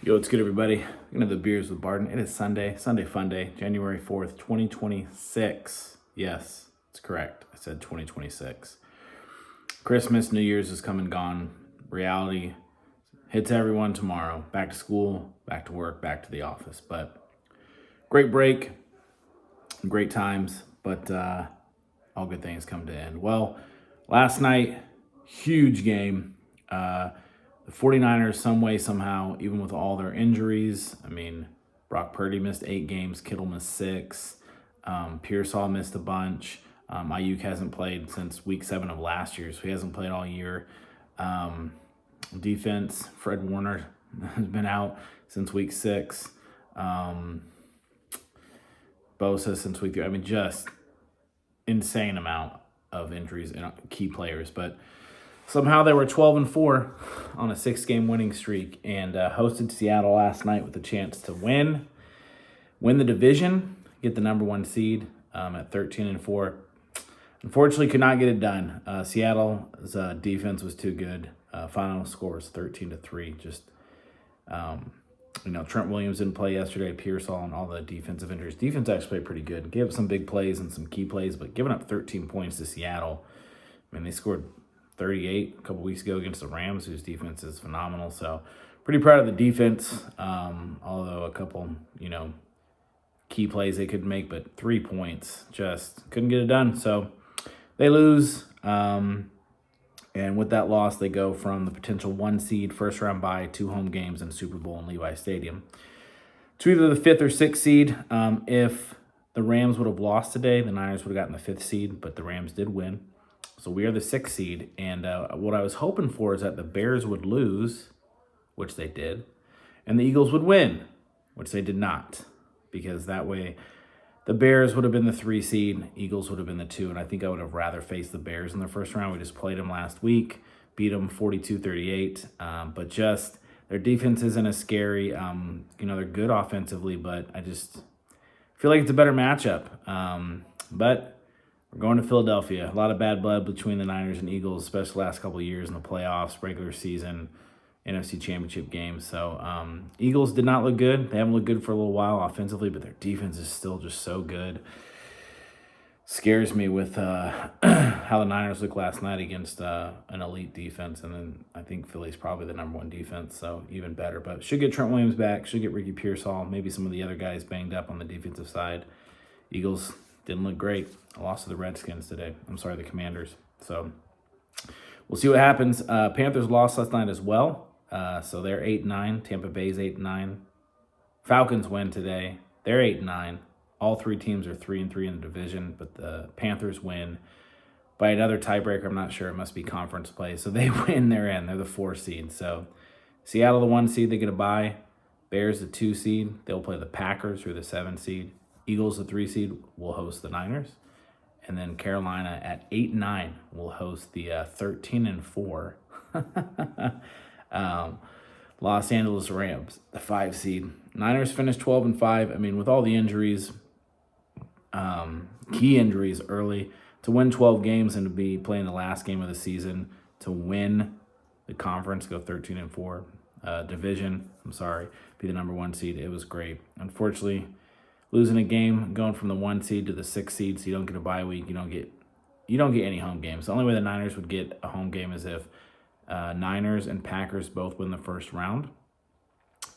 Yo, what's good, everybody? Into the beers with Barton. It is Sunday Fun Day, January 4th, 2026. Yes, it's correct. I said 2026. Christmas, New Year's is come and gone. Reality hits everyone tomorrow. Back to school, back to work, back to the office. But great break, great times, but all good things come to end. Well, last night, huge game. The 49ers, some way, somehow, even with all their injuries, I mean, Brock Purdy missed 8 games, Kittle missed 6, Pearsall missed a bunch. Ayuk hasn't played since week 7 of last year, so he hasn't played all year. Defense, Fred Warner has been out since week 6. Bosa since week 3. I mean, just insane amount of injuries and key players, but somehow they were 12-4 on a 6-game winning streak and hosted Seattle last night with a chance to win the division, get the number 1 seed at 13-4. Unfortunately, could not get it done. Seattle's defense was too good. Final score was 13-3. Just Trent Williams didn't play yesterday. Pearsall and all the defensive injuries. Defense actually played pretty good. Gave up some big plays and some key plays, but giving up 13 points to Seattle. I mean, they scored 38 a couple weeks ago against the Rams, whose defense is phenomenal. So pretty proud of the defense, although a couple, key plays they could make, but 3 points, just couldn't get it done. So they lose, and with that loss, they go from the potential 1 seed, first round bye, 2 home games in Super Bowl in Levi Stadium, to either the 5th or 6th seed. If the Rams would have lost today, the Niners would have gotten the 5th seed, but the Rams did win. So we are the 6th seed, and what I was hoping for is that the Bears would lose, which they did, and the Eagles would win, which they did not, because that way the Bears would have been the 3 seed, Eagles would have been the 2, and I think I would have rather faced the Bears in the first round. We just played them last week, beat them 42-38, but just their defense isn't as scary. They're good offensively, but I just feel like it's a better matchup. But we're going to Philadelphia. A lot of bad blood between the Niners and Eagles, especially the last couple of years in the playoffs, regular season, NFC Championship games. So Eagles did not look good. They haven't looked good for a little while offensively, but their defense is still just so good. Scares me with how the Niners looked last night against an elite defense, and then I think Philly's probably the number 1 defense, so even better. But should get Trent Williams back, should get Ricky Pearsall, maybe some of the other guys banged up on the defensive side. Eagles didn't look great. I lost to the Redskins today. The Commanders. So we'll see what happens. Panthers lost last night as well. So they're 8-9. Tampa Bay's 8-9. Falcons win today. They're 8-9. All 3 teams are 3-3 in the division, but the Panthers win by another tiebreaker. I'm not sure. It must be conference play. So they win. They're in. They're the 4 seed. So Seattle, the 1 seed, they get a bye. Bears, the 2 seed. They'll play the Packers, who are the 7 seed. Eagles, the 3 seed, will host the Niners. And then Carolina at 8-9 will host the 13-4 Los Angeles Rams, the 5 seed. Niners finished 12-5. I mean, with all the injuries, key injuries early, to win 12 games and to be playing the last game of the season, to win the conference, go 13-4, division, be the number 1 seed. It was great. Unfortunately, losing a game, going from the 1 seed to the 6 seed, so you don't get a bye week, you don't get any home games. The only way the Niners would get a home game is if Niners and Packers both win the first round,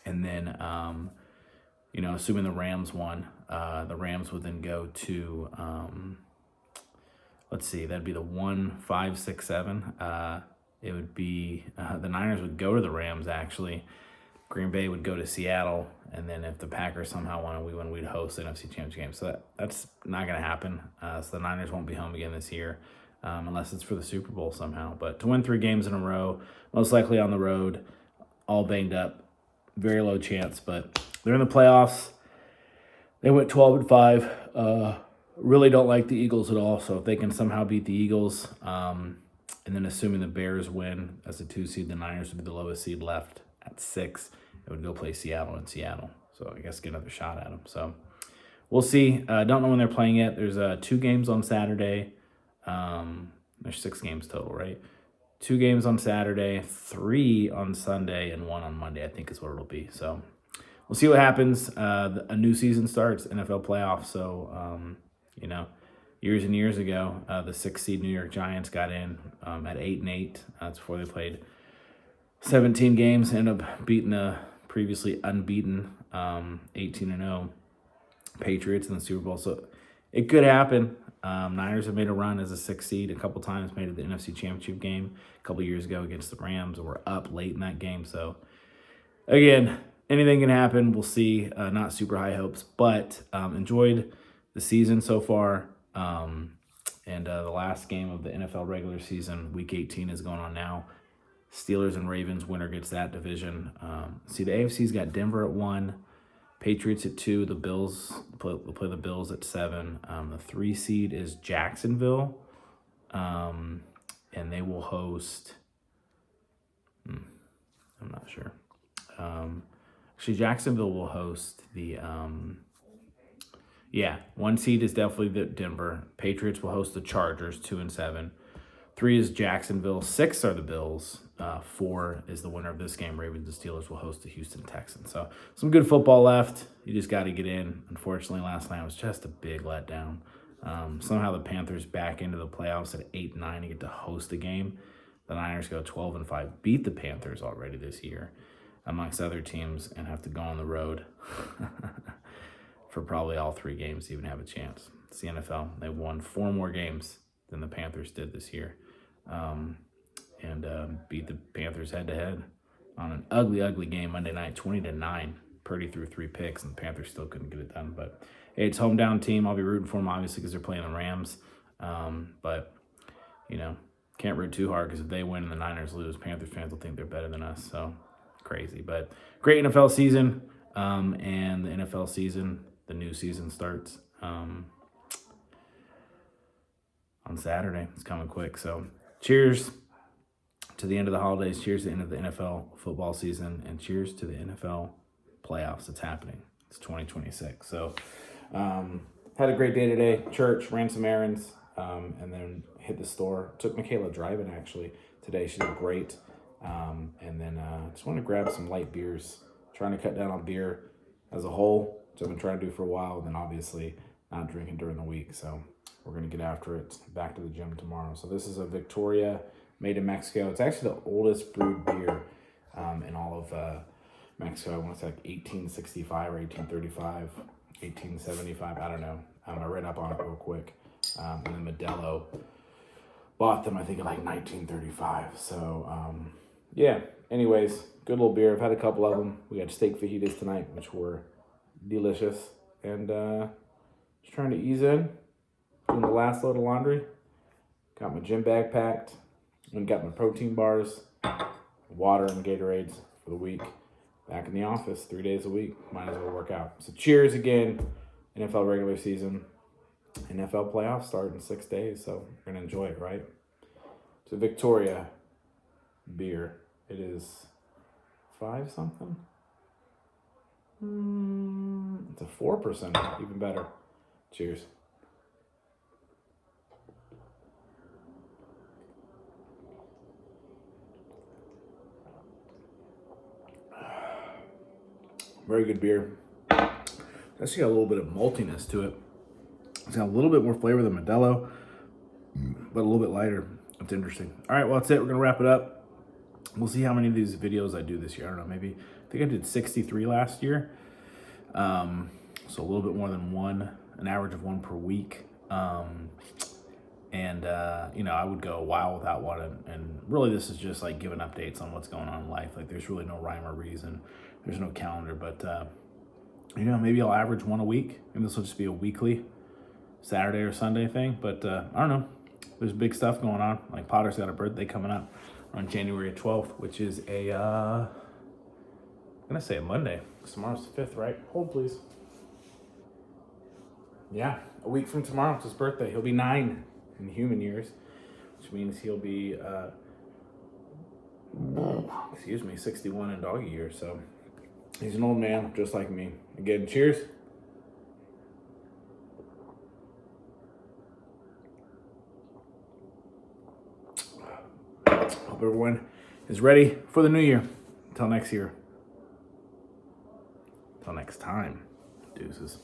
and then assuming the Rams won, the Rams would then go to that'd be the 1, 5, 6, 7. It would be the Niners would go to the Rams actually. Green Bay would go to Seattle, and then if the Packers somehow won and we win, we'd host the NFC Championship game. So that's not going to happen. So the Niners won't be home again this year unless it's for the Super Bowl somehow. But to win 3 games in a row, most likely on the road, all banged up, very low chance. But they're in the playoffs. They went 12-5. Really don't like the Eagles at all. So if they can somehow beat the Eagles, and then assuming the Bears win as the 2 seed, the Niners would be the lowest seed left at 6. It would go play Seattle in Seattle. So I guess get another shot at them. So we'll see. Don't know when they're playing yet. There's 2 games on Saturday. There's 6 games total, right? 2 games on Saturday, 3 on Sunday, and 1 on Monday, I think is what it'll be. So we'll see what happens. A new season starts, NFL playoffs. So, years and years ago, the 6th seed New York Giants got in at 8-8. That's before they played 17 games, ended up beating the previously unbeaten 18-0 Patriots in the Super Bowl. So it could happen. Niners have made a run as a 6th seed a couple times, made it the NFC Championship game a couple years ago against the Rams, and were up late in that game. So, again, anything can happen. We'll see. Not super high hopes, but enjoyed the season so far. And the last game of the NFL regular season, Week 18, is going on now. Steelers and Ravens, winner gets that division. The AFC's got Denver at 1, Patriots at 2, the Bills will play the Bills at 7. The 3 seed is Jacksonville, and they will host. I'm not sure. Actually, Jacksonville will host the. 1 seed is definitely the Denver. Patriots will host the Chargers, 2 and 7. 3 is Jacksonville. 6 are the Bills. 4 is the winner of this game. Ravens and Steelers will host the Houston Texans. So some good football left. You just got to get in. Unfortunately, last night was just a big letdown. Somehow the Panthers back into the playoffs at 8-9 to get to host the game. The Niners go 12-5, beat the Panthers already this year, amongst other teams, and have to go on the road for probably all 3 games to even have a chance. It's the NFL. They won 4 more games than the Panthers did this year. And beat the Panthers head-to-head on an ugly game Monday night, 20-9. Purdy threw 3 picks, and the Panthers still couldn't get it done. But hey, it's hometown team. I'll be rooting for them, obviously, because they're playing the Rams. But, can't root too hard, because if they win and the Niners lose, Panthers fans will think they're better than us. So, crazy. But great NFL season. And the NFL season, the new season starts on Saturday. It's coming quick. So, cheers to the end of the holidays. Cheers to the end of the NFL football season. And cheers to the NFL playoffs. It's happening. It's 2026. So, had a great day today. Church, ran some errands, and then hit the store. Took Michaela driving, actually, today. She did great. And then just want to grab some light beers. Trying to cut down on beer as a whole, which I've been trying to do for a while. And then obviously not drinking during the week. So we're going to get after it. Back to the gym tomorrow. So this is a Victoria made in Mexico. It's actually the oldest brewed beer in all of Mexico. I want to say like 1865 or 1835, 1875. I don't know. I read up on it real quick. And then Modelo bought them, I think, in like 1935. So, anyways, good little beer. I've had a couple of them. We had steak fajitas tonight, which were delicious. And just trying to ease in, doing the last load of laundry. Got my gym bag packed. And got my protein bars, water, and Gatorades for the week. Back in the office 3 days a week. Might as well work out. So cheers again. NFL regular season. NFL playoffs start in 6 days. So we're going to enjoy it, right? It's a Victoria beer. It is 5 something. It's a 4%. Even better. Cheers. Very good beer. It's actually got a little bit of maltiness to it. It's got a little bit more flavor than Modelo, but a little bit lighter. It's interesting. All right, well, that's it. We're going to wrap it up. We'll see how many of these videos I do this year. I don't know, maybe, I think I did 63 last year. So a little bit more than an average of 1 per week. I would go a while without one. And really, this is just like giving updates on what's going on in life. Like, there's really no rhyme or reason. There's no calendar, but, maybe I'll average 1 a week. Maybe this will just be a weekly Saturday or Sunday thing. But I don't know. There's big stuff going on. Like, Potter's got a birthday coming up on January 12th, which is I'm going to say a Monday. Tomorrow's the 5th, right? Hold, please. Yeah, a week from tomorrow, it's his birthday. He'll be 9 in human years, which means he'll be, 61 in doggy years. So he's an old man, just like me. Again, cheers. Hope everyone is ready for the new year. Until next year. Until next time. Deuces.